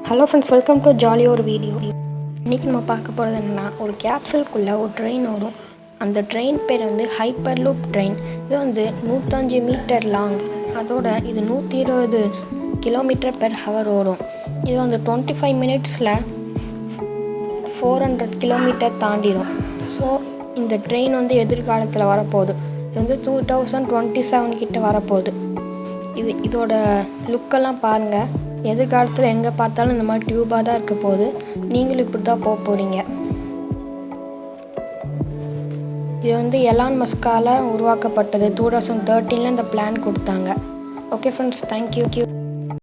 Hello friends, welcome to ஜாலியாக ஒரு video. இன்றைக்கி நம்ம பார்க்க போகிறது என்னென்னா, ஒரு கேப்சூல்குள்ளே ஒரு ட்ரெயின் வரும். அந்த ட்ரெயின் பேர் வந்து ஹைப்பர் லூப் ட்ரெயின். இது வந்து 105 மீட்டர் லாங். அதோட இது 120 கிலோமீட்டர் பெர் ஹவர் ஓடும். இது வந்து 25 மினிட்ஸில் 400 கிலோமீட்டர் தாண்டிடும். ஸோ இந்த ட்ரெயின் வந்து எதிர்காலத்தில் வரப்போகுது. இது வந்து 2027 கிட்ட வரப்போகுது. இதோட லுக்கெல்லாம் பாருங்கள். எதிர்காலத்தில் எங்கே பார்த்தாலும் இந்த மாதிரி டியூபாக தான் இருக்க போகுது. நீங்களும் இப்படி தான் போக போகிறீங்க. இது வந்து எலான் மஸ்கால் உருவாக்கப்பட்டது. 2013 இந்த பிளான் கொடுத்தாங்க. Okay friends, thank you.